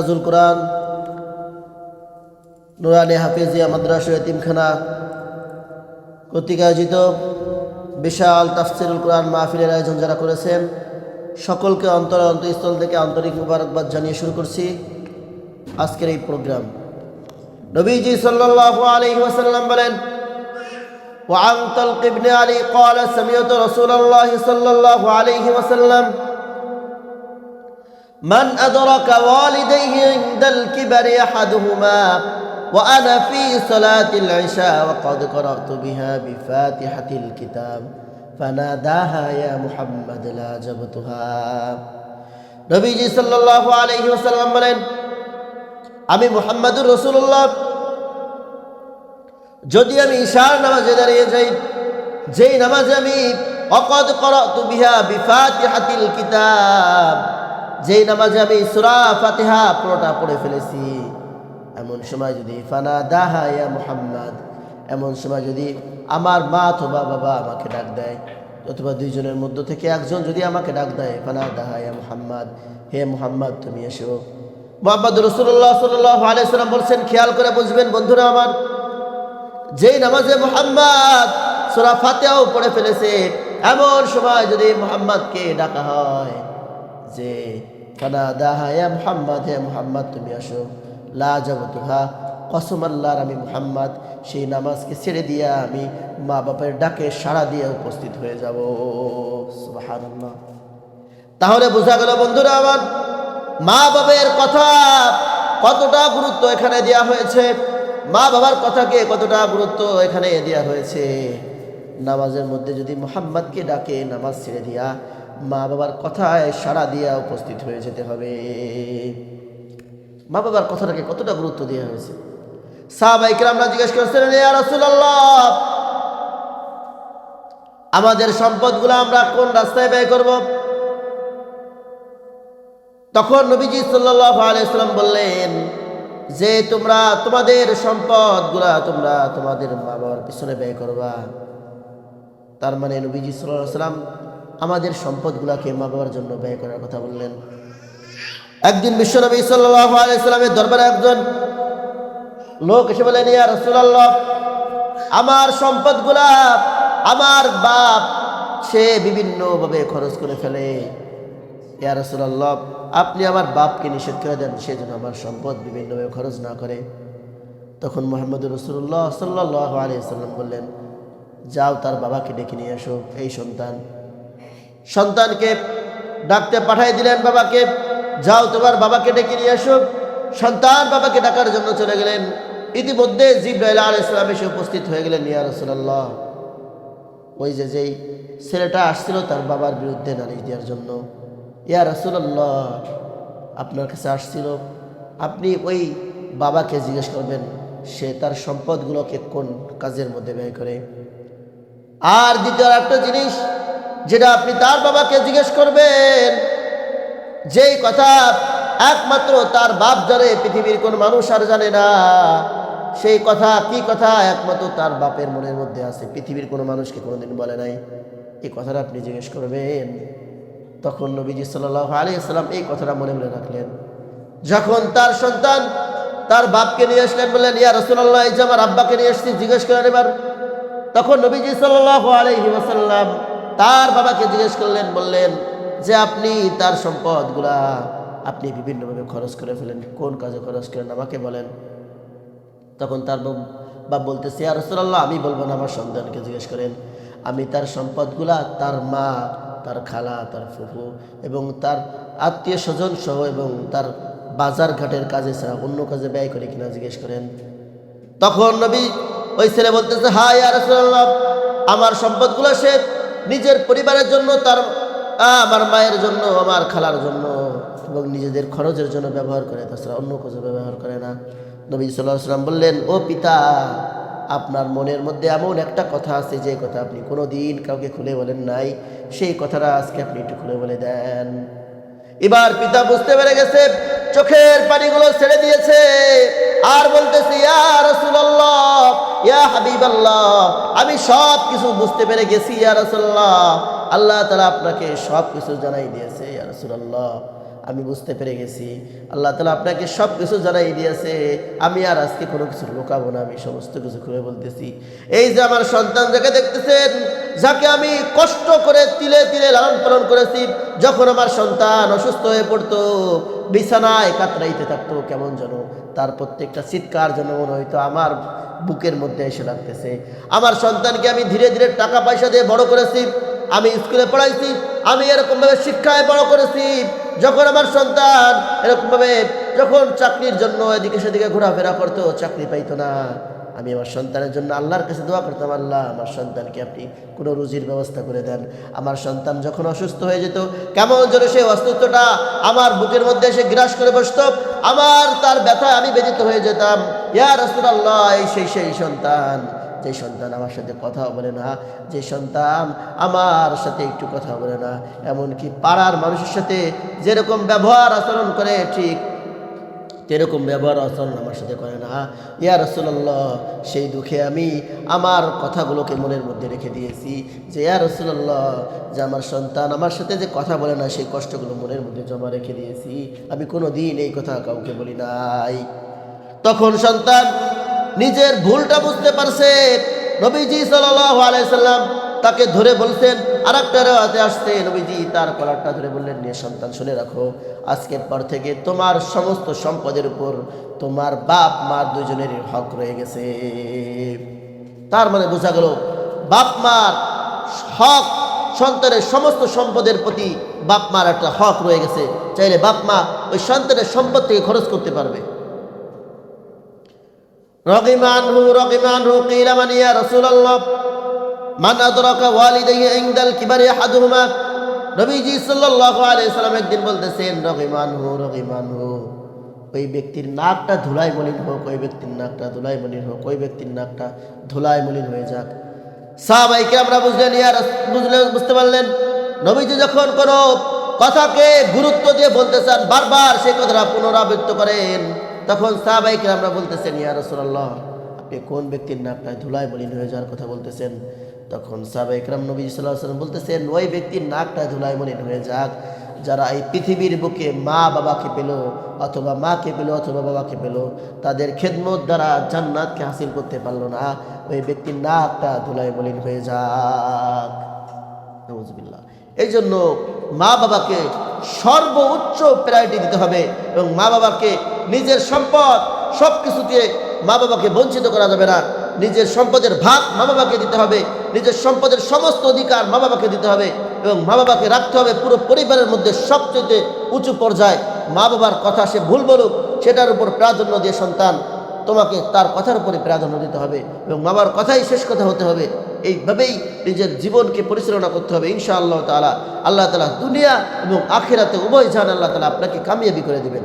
মিরাজুল কোরআন নুরানি হাফিজিয়া মাদ্রাসা এতিমখানা কর্তৃক আয়োজিত বিশাল তাফসিরুল কোরআন মাহফিলের আয়োজন যারা করেছেন সকলকে অন্তঃস্থল থেকে আন্তরিক মুবারকবাদ জানিয়ে শুরু করছি আজকের এই প্রোগ্রাম। নবীজি সাল্লাল্লাহু আলাইহি ওয়াসাল্লাম বলেন, وعن طلق بن علي قال سمعت رسول الله صلى الله عليه وسلم من أدرك والديه عند الكبر أحدهما وأنا في صلاة العشاء وقد قرأت بها بفاتحة الكتاب فناداها يا محمد لاجبتها। নবীজি সাল্লাল্লাহু আলাইহি ওয়াসাল্লাম বলেন, আমি মুহাম্মদুর রাসূলুল্লাহ যদি আমি ঈশার নামাজে দাঁড়িয়ে যাই, যেই নামাজে আমি ওয়াকাদ করাতু বিহা বিফাতিহাতিল কিতাব, যেই নামাজে আমি সূরা ফাতিহা পুরোটা পড়ে ফেলেছি, এমন সময় যদি ফানাদাহা ইয়া মুহাম্মদ, এমন সময় যদি আমার মা অথবা বাবা আমাকে ডাক দেয় অথবা দুইজনের মধ্য থেকে একজন যদি আমাকে ডাক দেয়, ফানাদাহা ইয়া মুহাম্মদ, হে মুহাম্মদ তুমি এসো। মুহাম্মদ রাসূলুল্লাহ সাল্লাল্লাহু আলাইহি ওয়াসাল্লাম বলছেন, খেয়াল করে বুঝবেন বন্ধুরা আমার, যেই নামাজে মুহাম্মদ সূরা ফাতিহাও পড়ে ফেলেছে, এমন সময় যদি মুহাম্মদকে ডাকা হয় যে ফানাদাহা ইয়া মুহাম্মদ, হে মুহাম্মদ তুমি আসো, লাজাবতুহা, কসম আল্লাহর আমি মুহাম্মদ সেই নামাজকে ছেড়ে দিয়ে আমি মা বাবার ডাকে সাড়া দিয়ে উপস্থিত হয়ে যাব। সুবহানাল্লাহ। তাহলে বোঝা গেল বন্ধুরা আমার, মা বাবার কথা কতটা গুরুত্ব এখানে দেওয়া হয়েছে, মা বাবার কথাকে কতটা গুরুত্ব এখানে দেওয়া হয়েছে। নামাজের মধ্যে যদি মুহাম্মদকে ডাকে নামাজ ছেড়ে দিয়া মা বাবার কথায় সাড়া দিয়া উপস্থিত হয়ে যেতে হবে। মা বাবার কথাটাকে কতটা গুরুত্ব দেওয়া হয়েছে। সাহাবায়ে কেরামরা জিজ্ঞেস করছিলেন, ইয়া রাসূলুল্লাহ, আমাদের সম্পদগুলো আমরা কোন রাস্তায় ব্যয় করব? তখন নবীজি সাল্লাল্লাহু আলাইহি ওয়াসাল্লাম বললেন যে তোমরা তোমাদের সম্পদগুলা তোমরা তোমাদের মা বাবার পিছনে ব্যয় করবা। তার মানে নবীজি সাল্লাল্লাহু আলাইহি ওয়াসাল্লাম আমাদের সম্পদগুলাকে মা বাবার জন্য ব্যয় করার কথা বললেন। একদিন বিশ্বনবী সাল্লাল্লাহু আলাইহি ওয়াসাল্লামের দরবারে একজন লোক এসে বলেন, ইয়া রাসূলুল্লাহ, আমার সম্পদগুলা আমার বাপ সে বিভিন্নভাবে খরচ করে ফেলে। ইয়া রাসূলুল্লাহ, আপনি আমার বাপকে নিষেধ করে দেন সে যেন আমার সম্পদ বিভিন্নভাবে খরচ না করে। তখন মুহাম্মদুর রাসূলুল্লাহ সাল্লাল্লাহু আলাইহি ওয়াসাল্লাম বললেন, যাও তার বাবাকে ডেকে নিয়ে আসো। এই সন্তানকে ডাকতে পাঠিয়ে দিলেন বাবাকে, যাও তোমার বাবাকে ডেকে নিয়ে আসো। সন্তান বাবাকে ডাকার জন্য চলে গেলেন। ইতিমধ্যে জিবরাইল আলাইহিস সালাম এসে উপস্থিত হয়ে গেলেন। ইয়া রাসূলুল্লাহ, ওই যেই ছেলেটা আসছিল তার বাবার বিরুদ্ধে নালিশ দেওয়ার জন্য, ইয়া রাসূলুল্লাহ আপনার কাছে আসছিল, আপনি ওই বাবাকে জিজ্ঞেস করবেন সে তার সম্পদগুলোকে কোন কাজের মধ্যে ব্যয় করে। আর দ্বিতীয় একটা জিনিস যেটা আপনি তার বাবাকে জিজ্ঞেস করবেন, যেই কথা একমাত্র তার বাপ জানে, পৃথিবীর কোন মানুষ আর জানে না, সেই কথা কি কথা একমাত্র তার বাপের মনের মধ্যে আছে, পৃথিবীর কোনো মানুষকে কোনোদিন বলে নাই, এই কথাটা আপনি জিজ্ঞেস করবেন। তখন নবীজি সাল্লাল্লাহু আলাইহি ওয়াসাল্লাম এই কথাটা মনে মনে রাখলেন। যখন তার সন্তান তার বাপকে নিয়ে আসলেন, বললেন, ইয়া রাসূলুল্লাহ, এই যে আমার আব্বাকে নিয়ে এসেছি, জিজ্ঞেস করেন এবার। তখন নবীজি সাল্লাল্লাহু আলাইহি ওয়াসাল্লাম তার বাবাকে জিজ্ঞেস করলেন, বললেন যে আপনি তার সম্পদগুলা আপনি বিভিন্নভাবে খরচ করে ফেলেন, কোন কাজে খরচ করেন আমাকে বলেন। তখন তার বাপ বলতেছে, ইয়া রাসূলুল্লাহ, আমি বলবো না, আমার সন্তানকে জিজ্ঞেস করেন। আমি তার সম্পদগুলা তার মা, তার খালা, তার ফুফু এবং তার আত্মীয় স্বজন সহ এবং তার বাজার ঘাটের কাজে ছাড়া অন্য কাজে ব্যয় করে কিনা জিজ্ঞেস করেন। তখন নবী ওই ছেলে বলতেছে, হ্যাঁ ইয়া রাসূলুল্লাহ, আমার সম্পদগুলো সে নিজের পরিবারের জন্য, তার আমার মায়ের জন্য, আমার খালার জন্য এবং নিজেদের খরচের জন্য ব্যবহার করে, তাছাড়া অন্য কাজে ব্যবহার করে না। নবী সাল্লাল্লাহু আলাইহি ওয়াসাল্লাম বললেন, ও পিতা, আপনার মনের মধ্যে এমন একটা কথা আছে যে কথা আপনি কোনো দিন কাউকে খুলে বলেন নাই, সেই কথাটা আজকে আপনি একটু খুলে বলে দেন। এবার পিতা বুঝতে পেরে গেছে, চোখের পানিগুলো ছেড়ে দিয়েছে আর বলতেছে, ইয়া রাসূলুল্লাহ, ইয়া হাবিবাল্লাহ, আমি সব কিছু বুঝতে পেরে গেছি ইয়া রাসূলুল্লাহ, আল্লাহ তাআলা আপনাকে সব কিছু জানাই দিয়েছে ইয়া রাসূলুল্লাহ, আমি বুঝতে পেরে গেছি আল্লাহ তাআলা আপনাকে সব কিছু জানাই দিয়েছে, আমি আর আজকে কোনো কিছু লুকাবো না, আমি সমস্ত কিছু খুলে বলতেছি। এই যে আমার সন্তান যাকে দেখতেছেন, যাকে আমি কষ্ট করে তিলে তিলে লালন পালন করেছি, যখন আমার সন্তান অসুস্থ হয়ে পড়তো, বিছানায় কাতরাইতে থাকতো, কেমন যেন তার প্রত্যেকটা চিৎকার যেন মনে হইতো আমার বুকের মধ্যে এসে লাগতেছে। আমার সন্তানকে আমি ধীরে ধীরে টাকা পয়সা দিয়ে বড় করেছি, আমি স্কুলে পড়াইছি, আমি এরকমভাবে শিক্ষায় বড় করেছি। যখন আমার সন্তান এরকমভাবে যখন চাকরির জন্য এদিকে সেদিকে ঘোরাফেরা করতো, চাকরি পাইতো না, আমি আমার সন্তানের জন্য আল্লাহর কাছে দোয়া করতাম, আল্লাহ আমার সন্তানকে আপনি কোনো রুজির ব্যবস্থা করে দেন। আমার সন্তান যখন অসুস্থ হয়ে যেত, কেমন যেন সেই অসুস্থতা আমার বুকের মধ্যে এসে গ্রাস করে বসত, আমার তার ব্যথা আমি ব্যথিত হয়ে যেতাম। ইয়া রাসূলুল্লাহ, এই সেই সন্তান, যে সন্তান আমার সাথে কথা বলে না, যে সন্তান আমার সাথে একটু কথা বলে না, এমনকি পাড়ার মানুষের সাথে যেরকম ব্যবহার আচরণ করে ঠিক এরকম ব্যবহার আচরণ আমার সাথে করে না। ইয়া রাসূলুল্লাহ, সেই দুঃখে আমি আমার কথাগুলোকে মনের মধ্যে রেখে দিয়েছি যে ইয়া রাসূলুল্লাহ, যে আমার সন্তান আমার সাথে যে কথা বলে না, সেই কষ্টগুলো মনের মধ্যে জমা রেখে দিয়েছি, আমি কোনো দিন এই কথা কাউকে বলি নাই। তখন সন্তান নিজের ভুলটা বুঝতে পারছে। নবীজি সাল্লাল্লাহু আলাইহি সাল্লাম তাকে ধরে বলছেন, আরেকটা রাতে আসছে, নবীজি তার কলারটা ধরে বললেন, নিয়ে সন্তান শুনে রাখো, আজকের পর থেকে তোমার সমস্ত সম্পদের উপর তোমার বাপ মা দুজনেরই হক রয়ে গেছে। তার মানে বোঝা গেল বাপ মার হক, সন্তানের সমস্ত সম্পদের প্রতি বাপ মার একটা হক রয়ে গেছে। চাইলে বাপ মা ওই সন্তানের সম্পদ থেকে খরচ করতে পারবে। রগিমানহু কিলা মান ইয়া রাসূলুল্লাহ মান আদরাকা ওয়ালিদাইহি ইনদাল কিবারি আহাদুহুমা। নবীজি সাল্লাল্লাহু আলাইহি সাল্লাম একদিন বলতেছেন, রগিমানহু, ওই ব্যক্তির নাকটা ধুলাই মলিন হোক, ওই ব্যক্তির নাকটা ধুলাই মলিন হোক, ওই ব্যক্তির নাকটা ধুলাই মলিন হয়ে যাক। সাহাবায়ে কেরামরা বুঝলেন, বুঝতে পারলেন নবীজি যখন কোনো কথাকে গুরুত্ব দিয়ে বলতে চান, বারবার সেই কথাটা পুনরাবৃত্ত করেন, তখন সাহাবায়ে কেরামরা বলতেছেন, ইয়া রাসূলুল্লাহ, আপনি কোন ব্যক্তির নাকটা ধুলায় মলিন হয়ে যাওয়ার কথা বলতেছেন? তখন সাহাবায়ে কেরাম নবী সাল্লাল্লাহু আলাইহি ওয়াসাল্লাম বলতেছেন, ওই ব্যক্তির নাকটা ধুলায় মলিন হয়ে যাক যারা এই পৃথিবীর বুকে মা বাবাকে পেল, অথবা মাকে পেল, অথবা বাবাকে পেল, তাদের খেদমত দ্বারা জান্নাতকে হাসিল করতে পারলো না, ওই ব্যক্তির নাকটা ধুলায় মলিন হয়ে যাক। নাউযুবিল্লাহ। এই জন্য মা বাবাকে সর্বোচ্চ প্রায়োরিটি দিতে হবে, এবং মা বাবাকে নিজের সম্পদ সব কিছু দিয়ে মা বাবাকে বঞ্চিত করা যাবে না। নিজের সম্পদের ভাগ মা বাবাকে দিতে হবে, নিজের সম্পদের সমস্ত অধিকার মা বাবাকে দিতে হবে, এবং মা বাবাকে রাখতে হবে পুরো পরিবারের মধ্যে সবচেয়ে উঁচু পর্যায়ে। মা বাবার কথা সে ভুল বলুক, সেটার উপর প্রাধান্য দিয়ে সন্তান তোমাকে তার কথার উপরে প্রাধান্য দিতে হবে, এবং মা বাবার কথাই শেষ কথা হতে হবে। এইভাবেই নিজের জীবনকে পরিচালনা করতে হবে ইনশাআল্লাহ তাআলা। আল্লাহ তাআলা দুনিয়া এবং আখিরাতে উভয় জাহান আল্লাহ তাআলা আপনাকে কামিয়াবি করে দিবেন।